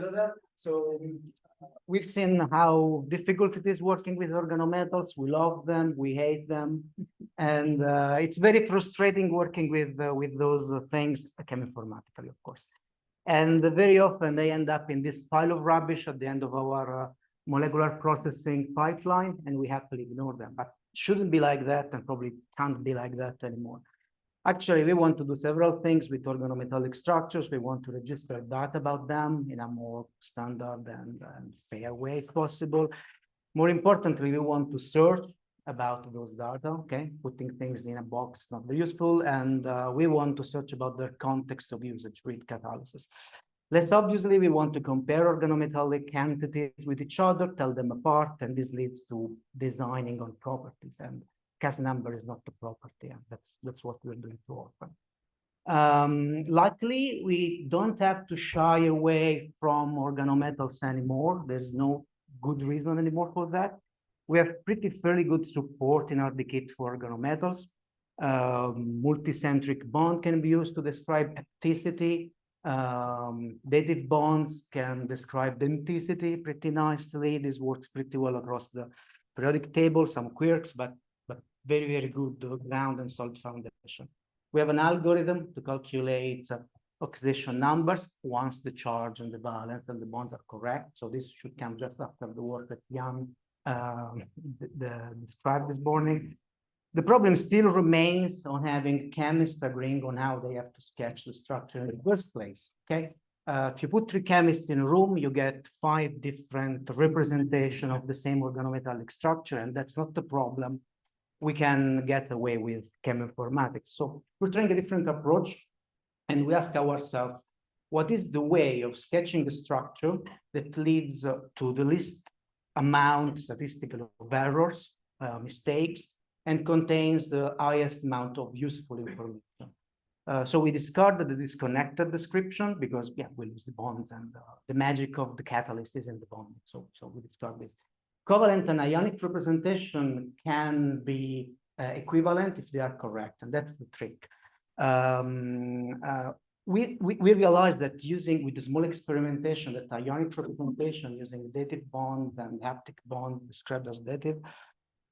Hello there. So we've seen how difficult it is working with organometals. We love them, we hate them, and it's very frustrating working with those things, cheminformatically, of course. And very often they end up in this pile of rubbish at the end of our molecular processing pipeline, and we happily ignore them. But it shouldn't be like that, and probably can't be like that anymore. Actually, we want to do several things with organometallic structures. We want to register data about them in a more standard and fair way if possible. More importantly, we want to search about those data, okay? Putting things in a box is not very useful, and we want to search about their context of usage, read catalysis. Let's obviously, we want to compare organometallic entities with each other, tell them apart, and this leads to designing on properties. And Cas number is not the property, and that's what we're doing too often. Luckily, we don't have to shy away from organometals anymore. There's no good reason anymore for that. We have fairly good support in RDKit for organometals. Multicentric bond can be used to describe hapticity. Dative bonds can describe denticity pretty nicely. This works pretty well across the periodic table, some quirks, but very, very good ground and solid foundation. We have an algorithm to calculate oxidation numbers once the charge and the valence and the bonds are correct. So this should come just after the work that Jan described this morning. The problem still remains on having chemists agreeing on how they have to sketch the structure in the first place, okay? If you put 3 chemists in a room, you get 5 different representations of the same organometallic structure, and that's not the problem. We can get away with cheminformatics. So we're trying a different approach, and we ask ourselves, what is the way of sketching a structure that leads to the least amount statistical of errors, mistakes, and contains the highest amount of useful information? So we discarded the disconnected description because, yeah, we lose the bonds, and the magic of the catalyst is in the bond. So we discard this. Covalent and ionic representation can be equivalent if they are correct, and that's the trick. We realized that with the small experimentation, that ionic representation using dative bonds and haptic bonds described as dative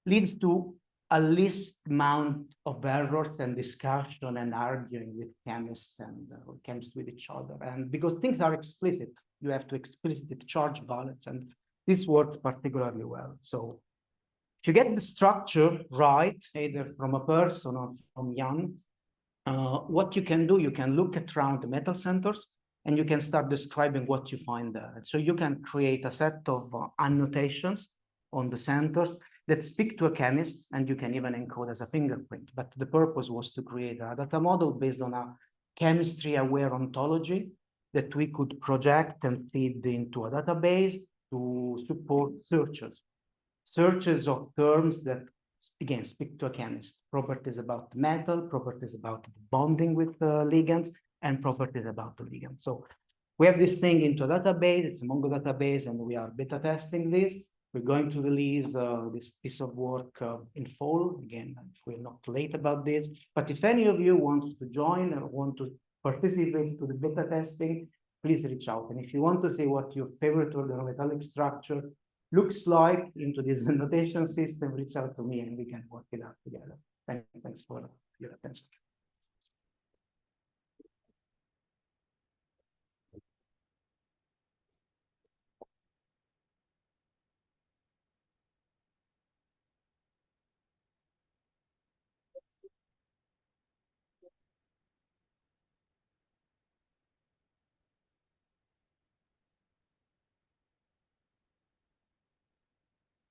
leads to a least amount of errors and discussion and arguing with chemists and chemists with each other. And because things are explicit, you have to explicitly charge balance, and this worked particularly well. So if you get the structure right, either from a person or from Jan, what you can do, you can look around the metal centers and you can start describing what you find there. So you can create a set of annotations on the centers that speak to a chemist, and you can even encode as a fingerprint. But the purpose was to create a data model based on a chemistry-aware ontology that we could project and feed into a database to support searches of terms that, again, speak to a chemist. Properties about the metal, properties about bonding with ligands, and properties about the ligand. So we have this thing into a database, it's a Mongo database, and we are beta testing this. We're going to release this piece of work in fall. Again, we're not late about this, but if any of you wants to join or want to participate to the beta testing, please reach out. And if you want to see what your favorite organometallic structure looks like into this annotation system, reach out to me and we can work it out together. Thanks for your attention.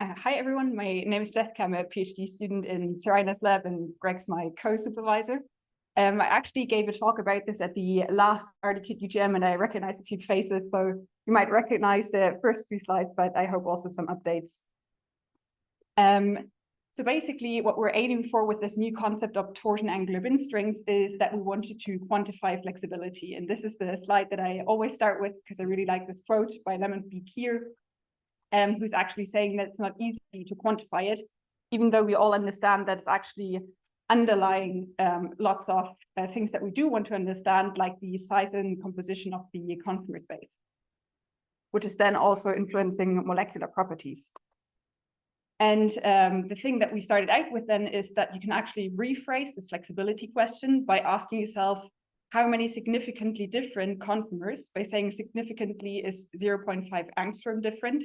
Hi, everyone. My name is Jessica. I'm a PhD student in Serina's lab, and Greg's my co-supervisor. I actually gave a talk about this at the last RDKit UGM, and I recognize a few faces, so you might recognize the first few slides, but I hope also some updates. So basically, what we're aiming for with this new concept of torsion angular bin strings is that we wanted to quantify flexibility. And this is the slide that I always start with because I really like this quote by Lemon B. Keir, who's actually saying that it's not easy to quantify it, even though we all understand that it's actually underlying lots of things that we do want to understand, like the size and composition of the conformer space. which is then also influencing molecular properties. And the thing that we started out with then is that you can actually rephrase this flexibility question by asking yourself how many significantly different conformers, by saying significantly is 0.5 angstrom different,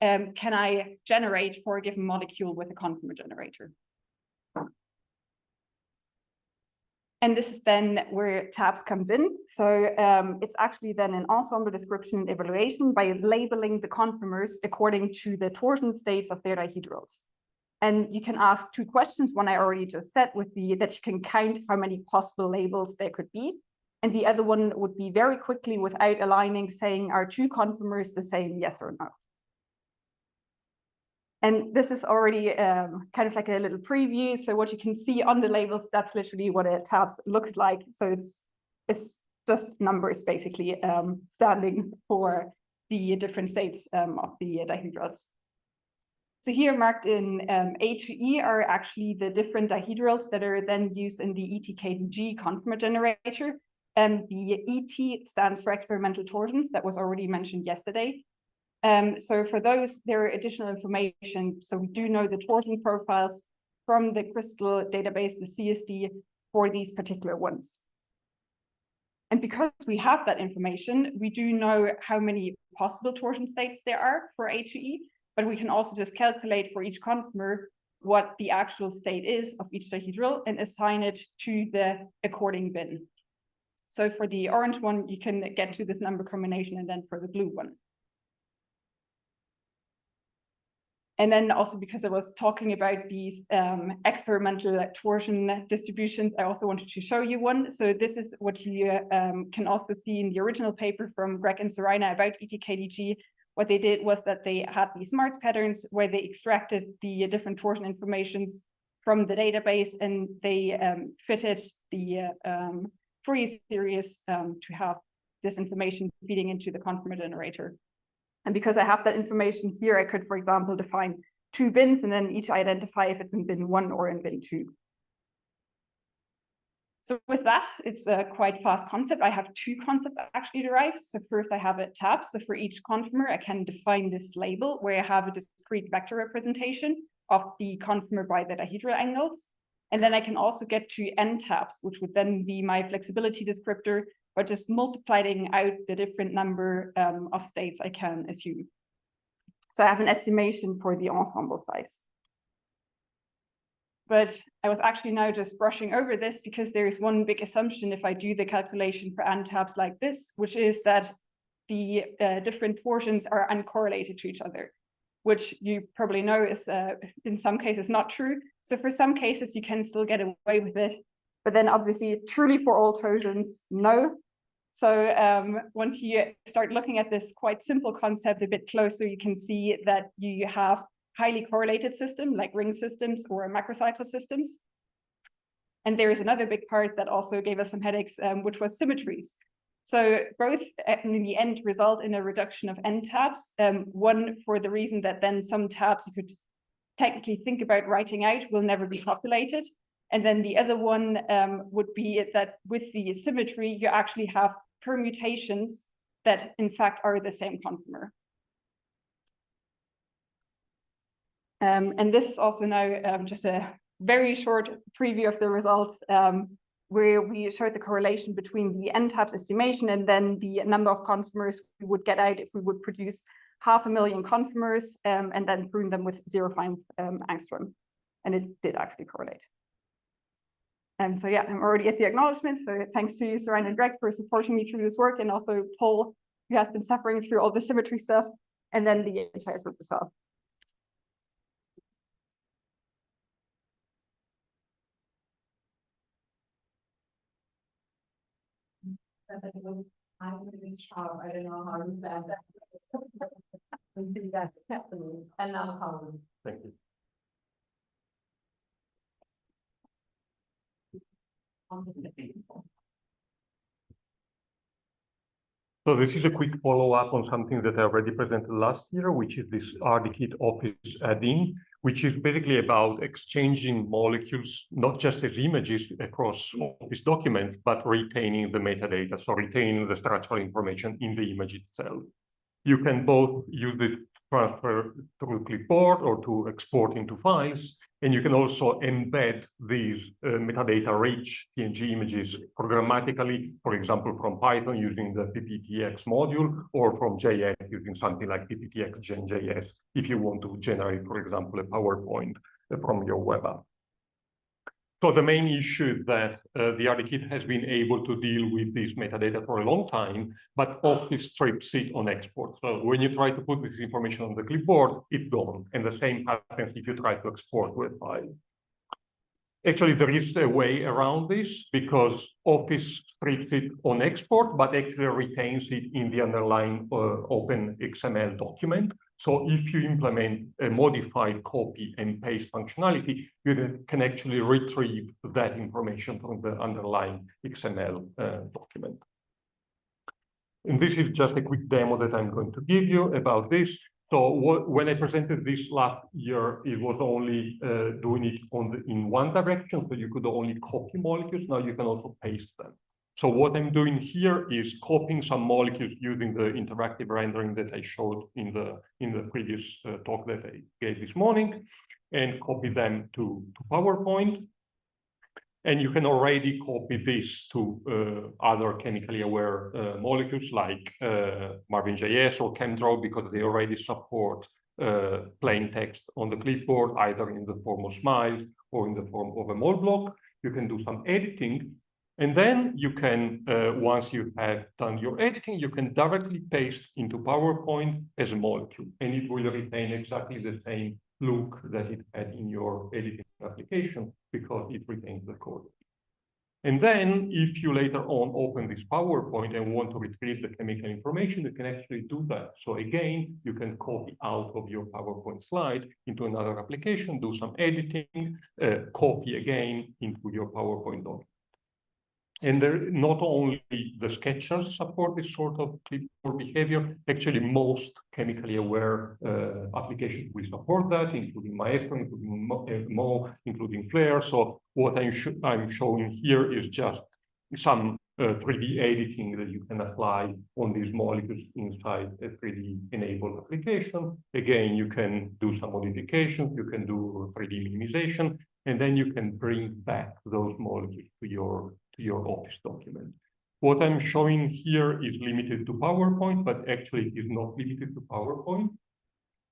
can I generate for a given molecule with a conformer generator. And this is then where TABS comes in. So it's actually then an ensemble description and evaluation by labeling the conformers according to the torsion states of their dihedrals. And you can ask two questions. One I already just said would be that you can count how many possible labels there could be. And the other one would be very quickly, without aligning, saying, are two conformers the same, yes or no? And this is already kind of like a little preview. So what you can see on the labels, that's literally what a TABS looks like. So it's just numbers basically standing for the different states of the dihedrals. So here marked in A to E are actually the different dihedrals that are then used in the ETKDG conformer generator. And the ET stands for experimental torsions that was already mentioned yesterday. So for those, there are additional information. So we do know the torsion profiles from the crystal database, the CSD, for these particular ones. And because we have that information, we do know how many possible torsion states there are for A to E, but we can also just calculate for each conformer what the actual state is of each dihedral and assign it to the according bin. So for the orange one, you can get to this number combination, and then for the blue one. And then also, because I was talking about these experimental torsion distributions, I also wanted to show you one. So this is what you can also see in the original paper from Greg and Sarina about ETKDG. What they did was that they had these SMART patterns where they extracted the different torsion informations from the database, and they fitted the Fourier series to have this information feeding into the conformer generator. And because I have that information here, I could, for example, define two bins and then each identify if it's in bin 1 or in bin 2. So with that, it's a quite fast concept. I have two concepts actually derived. So first I have a tab. So for each conformer, I can define this label where I have a discrete vector representation of the conformer by the dihedral angles. And then I can also get to n tabs, which would then be my flexibility descriptor, but just multiplying out the different number of states I can assume. So I have an estimation for the ensemble size. But I was actually now just brushing over this because there is one big assumption if I do the calculation for n tabs like this, which is that the different torsions are uncorrelated to each other, which you probably know is in some cases not true. So for some cases, you can still get away with it. But then obviously, truly for all torsions, no. So once you start looking at this quite simple concept a bit closer, you can see that you have highly correlated systems like ring systems or macrocycle systems. And there is another big part that also gave us some headaches, which was symmetries. So both in the end result in a reduction of n tabs, one for the reason that then some tabs you could technically think about writing out will never be populated. And then the other one would be that with the symmetry, you actually have permutations that in fact are the same conformer. And this is also now just a very short preview of the results where we showed the correlation between the n tabs estimation and then the number of conformers we would get out if we would produce 500,000 conformers and then prune them with 0.5 angstrom. And it did actually correlate. So yeah, I'm already at the acknowledgement. So thanks to Sarina and Greg for supporting me through this work, and also Paul, who has been suffering through all the symmetry stuff, and then the entire group as well. I'm really sharp. I don't know how to do that. That's happening. And now how? Thank you. So this is a quick follow-up on something that I already presented last year, which is this RDKit Office add-in, which is basically about exchanging molecules, not just as images across Office documents, but retaining the metadata, so retaining the structural information in the image itself. You can both use it to transfer through clipboard or to export into files. And you can also embed these metadata-rich PNG images programmatically, for example, from Python using the PPTX module, or from JS using something like PPTX Gen.js, if you want to generate, for example, a PowerPoint from your web app. So the main issue is that the RDKit has been able to deal with this metadata for a long time, but Office strips it on export. So when you try to put this information on the clipboard, it's gone. And the same happens if you try to export to a file. Actually, there is a way around this because Office strips it on export, but actually retains it in the underlying open XML document. So if you implement a modified copy and paste functionality, you can actually retrieve that information from the underlying XML document. And this is just a quick demo that I'm going to give you about this. So when I presented this last year, it was only doing it in one direction, so you could only copy molecules. Now you can also paste them. So what I'm doing here is copying some molecules using the interactive rendering that I showed in the previous talk that I gave this morning, and copy them to PowerPoint. And you can already copy this to other chemically aware molecules like Marvin.js or ChemDraw, because they already support plain text on the clipboard, either in the form of smiles or in the form of a mol block. You can do some editing. And then you can, once you have done your editing, you can directly paste into PowerPoint as a molecule, and it will retain exactly the same look that it had in your editing application because it retains the code. And then if you later on open this PowerPoint and want to retrieve the chemical information, you can actually do that. So again, you can copy out of your PowerPoint slide into another application, do some editing, copy again into your PowerPoint document. And there, not only the sketchers support this sort of clipboard behavior, actually most chemically aware applications will support that, including Maestro, including Mo, including Flare. So what I'm showing here is just some 3D editing that you can apply on these molecules inside a 3D enabled application. Again, you can do some modifications, you can do 3D minimization, and then you can bring back those molecules to your Office document. What I'm showing here is limited to PowerPoint, but actually it is not limited to PowerPoint.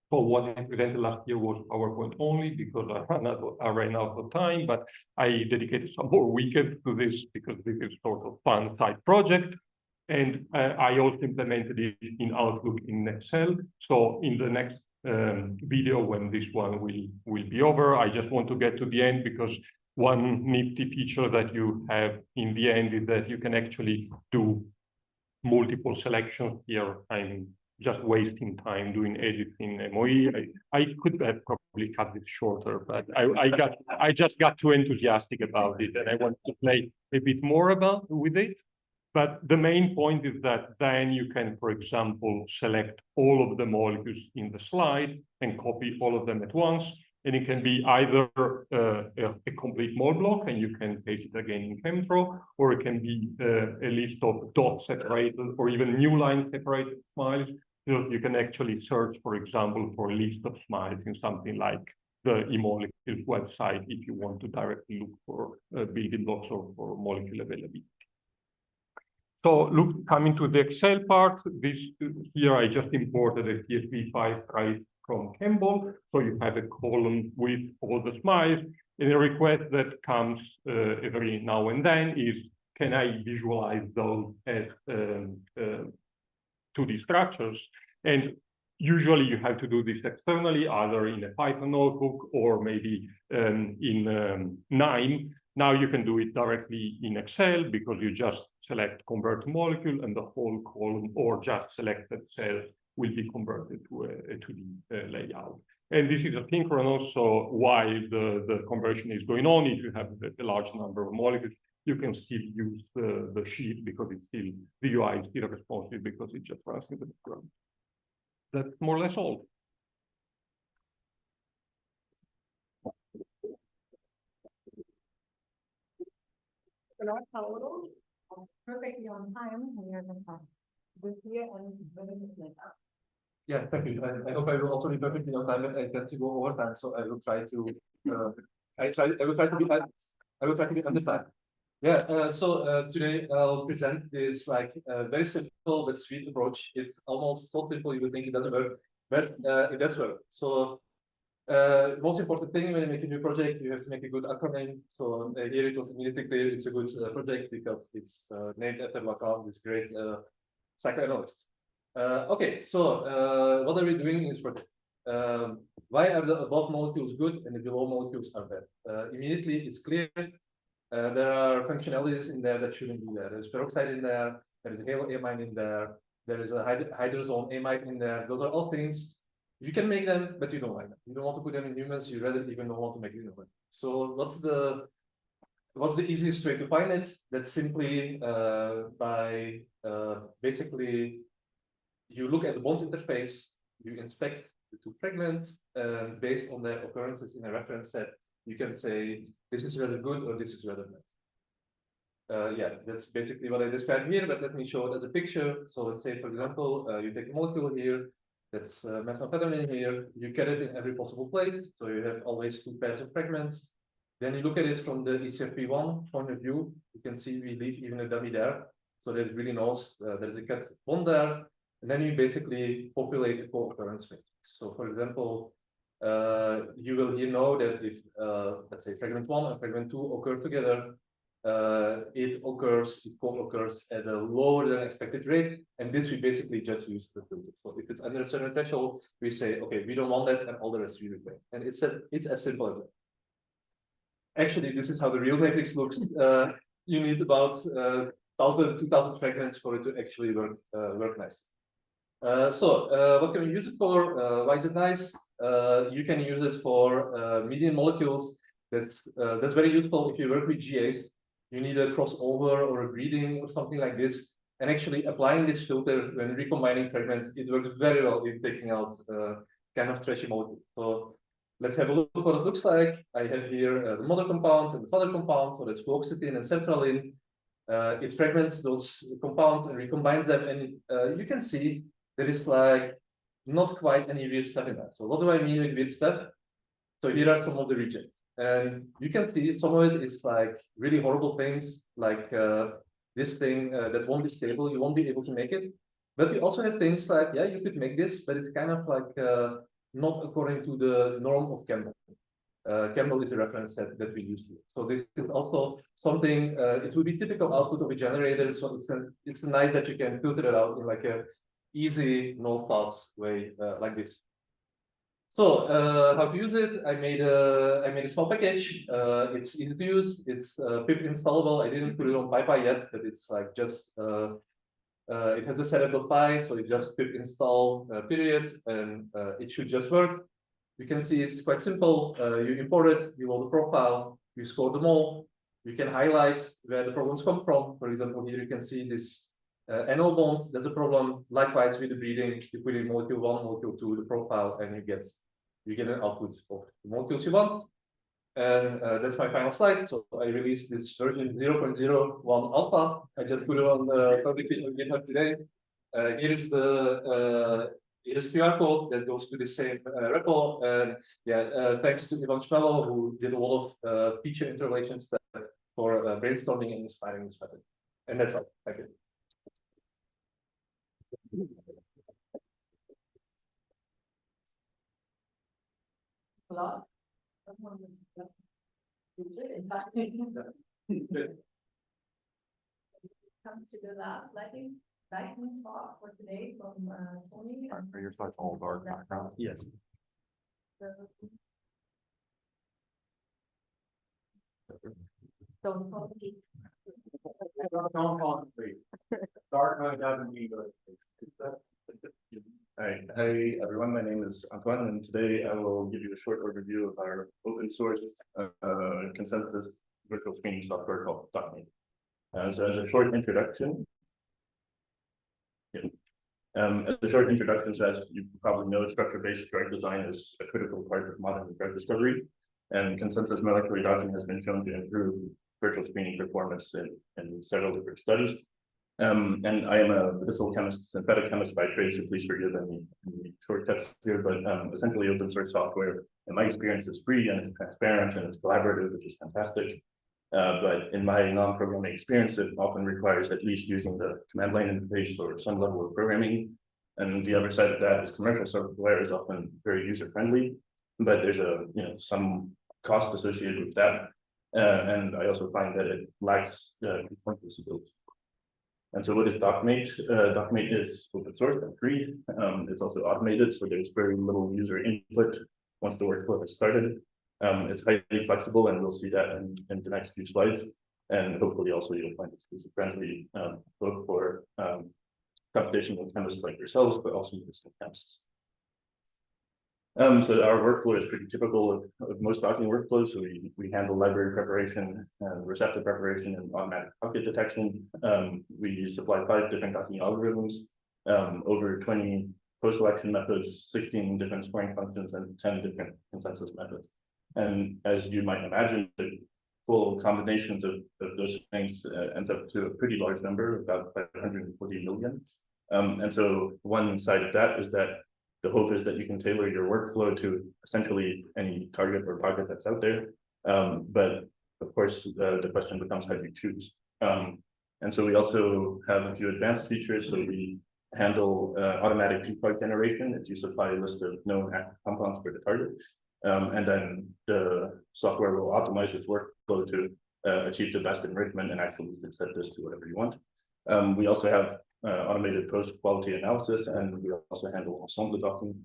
So what I presented last year was PowerPoint only because I ran out of time, but I dedicated some more weekends to this because this is sort of fun side project. And I also implemented it in Outlook in Excel. So in the next video, when this one will be over, I just want to get to the end because one nifty feature that you have in the end is that you can actually do multiple selections. Here, I'm just wasting time doing editing MOE. I could have probably cut this shorter, but I just got too enthusiastic about it, and I want to play a bit more with it. But the main point is that then you can, for example, select all of the molecules in the slide and copy all of them at once. And it can be either a complete mol block, and you can paste it again in ChemDraw, or it can be a list of dot separated or even new line separated smiles. You can actually search, for example, for a list of smiles in something like the eMolecules website if you want to directly look for building blocks or for molecule availability. So coming to the Excel part, here I just imported a CSV file right from Campbell. So you have a column with all the smiles, and a request that comes every now and then is, can I visualize those as 2D structures? And usually you have to do this externally, either in a Python notebook or maybe in KNIME. Now you can do it directly in Excel because you just select convert to molecule and the whole column or just selected cells will be converted to a 2D layout. And this is asynchronous, so while the conversion is going on, if you have a large number of molecules, you can still use the sheet because it's still, the UI is still responsive because it just runs in the background. That's more or less all. Perfectly on time. We are this year and very much later. Yeah, thank you. I hope I will also be perfectly on time, but I tend to go over time, so I will try to. I will try to be. I will try to be under time. Yeah. Today I'll present this like very simple but sweet approach. It's almost so simple you would think it doesn't work, but it does work. So. Most important thing when you make a new project, you have to make a good acronym. So here it was immediately clear it's a good project because it's named after Lacan, this great psychoanalyst. Okay, so what are we doing in this project? Why are the above molecules good and the below molecules are bad? Immediately it's clear there are functionalities in there that shouldn't be there. There's peroxide in there, there is a haloamide in there, there is a hydrazone amide in there. Those are all things you can make them, but you don't like them. You don't want to put them in humans. You rather even don't want to make it in humans. So what's the easiest way to find it? That's simply by basically you look at the bond interface, you inspect the two fragments, and based on their occurrences in a reference set, you can say this is rather good or this is rather bad. Yeah, that's basically what I described here, but let me show it as a picture. So let's say, for example, you take a molecule here, that's methamphetamine here, you get it in every possible place. So you have always two pairs of fragments. Then you look at it from the ECFP1 point of view. You can see we leave even a dummy there. So that it really knows there's a cut bond there. And then you basically populate a co-occurrence matrix. So for example, you will here know that if, let's say, fragment 1 and fragment 2 occur together, it co-occurs at a lower than expected rate, and this we basically just use the filter. So if it's under a certain threshold, we say, okay, we don't want that, and all the rest we replace. And it's as simple as that. Actually, this is how the real matrix looks. You need about 1,000, 2,000 fragments for it to actually work nice. What can we use it for? Why is it nice? You can use it for medium molecules. That's very useful if you work with GAs. You need a crossover or a breeding or something like this. And actually applying this filter when recombining fragments, it works very well in taking out kind of trashy molecules. So let's have a look what it looks like. I have here the mother compound and the father compound. So that's fluoxetine and sertraline. It fragments those compounds and recombines them. And you can see there is like not quite any weird stuff in that. So what do I mean with weird stuff? So here are some of the rejects. And you can see some of it is like really horrible things, like this thing that won't be stable, you won't be able to make it. But you also have things like, yeah, you could make this, but it's kind of like not according to the norm of Campbell. Campbell is a reference set that we use here. So this is also something, it would be typical output of a generator. So it's nice that you can filter it out in like a easy, no thoughts way like this. So how to use it? I made a small package. It's easy to use. It's pip installable. I didn't put it on PyPy yet, but it's like just it has a setup.py, so you just pip install period, and it should just work. You can see it's quite simple. You import it, you load the profile, you score them all. You can highlight where the problems come from. For example, here you can see this NO bond. That's a problem. Likewise with the breeding, you put in molecule 1, molecule 2, the profile, and you get an output of the molecules you want. And that's my final slide. So I released this version 0.01 alpha. I just put it on the public GitHub today. Here's the here's QR code that goes to the same repo. And yeah, thanks to Ivan Schmello, who did a lot of feature interrelation stuff for brainstorming and inspiring this method. And that's all. Thank you. Hello? Come to the lightning talk for today from Tony. Are your slides all dark background? Yes. Don't forget. Dark mode doesn't mean Hi everyone, my name is Antoine, and today I will give you a short overview of our open source consensus virtual screening software called DocMate. So as a short introduction, as you probably know, structure-based drug design is a critical part of modern drug discovery, and consensus molecular docking has been shown to improve virtual screening performance in several different studies. And I am a medicinal chemist, synthetic chemist by trade, so please forgive any shortcuts here, but essentially open source software, in my experience, is free and it's transparent and it's collaborative, which is fantastic. But in my non-programming experience, it often requires at least using the command line interface or some level of programming. And the other side of that is commercial software is often very user-friendly, but there's some cost associated with that. And I also find that it lacks consensus ability. And so what is DocMate? DocMate is open source and free. It's also automated, so there's very little user input once the workflow has started. It's highly flexible, and we'll see that in the next few slides. And hopefully also you'll find it's user-friendly, both for computational chemists like yourselves, but also medicinal chemists. So our workflow is pretty typical of most docking workflows. So we handle library preparation and receptor preparation and automatic pocket detection. We supply 5 different docking algorithms, over 20 post-selection methods, 16 different scoring functions, and 10 different consensus methods. And as you might imagine, the full combinations of those things ends up to a pretty large number, about 540 million. And so one side of that is that the hope is that you can tailor your workflow to essentially any target or pocket that's out there. But of course, the question becomes, how do you choose? And so we also have a few advanced features. So we handle automatic debug generation if you supply a list of known active compounds for the target. And then the software will optimize its workflow to achieve the best enrichment, and actually you can set this to whatever you want. We also have automated post-quality analysis, and we also handle ensemble docking.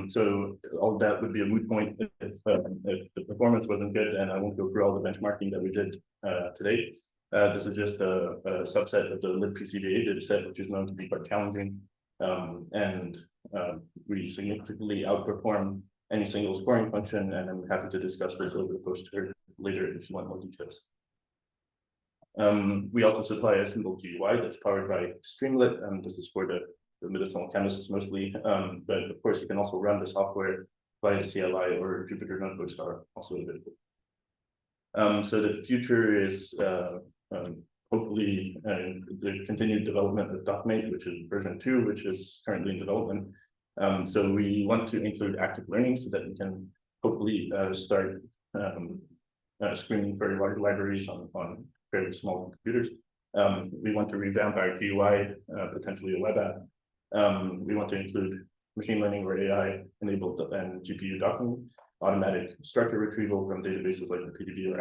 So all that would be a moot point if the performance wasn't good, and I won't go through all the benchmarking that we did today. This is just a subset of the libpcba dataset, which is known to be quite challenging. And we significantly outperform any single scoring function, and I'm happy to discuss this over the poster later if you want more details. We also supply a single GUI that's powered by Streamlit, and this is for the medicinal chemists mostly. But of course, you can also run the software via the CLI, or Jupyter notebooks are also available. So the future is hopefully the continued development of DocMate, which is version 2, which is currently in development. So we want to include active learning so that we can hopefully start screening very large libraries on fairly small computers. We want to revamp our GUI, potentially a web app. We want to include machine learning or AI enabled and GPU docking, automatic structure retrieval from databases like the PDB or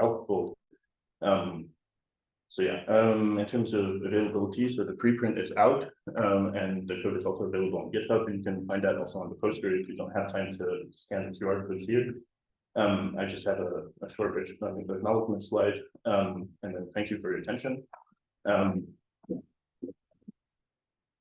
AlphaFold. So yeah, in terms of availability, so the preprint is out, and the code is also available on GitHub. You can find that also on the poster if you don't have time to scan the QR codes here. I just have a short acknowledgement slide, and then thank you for your attention.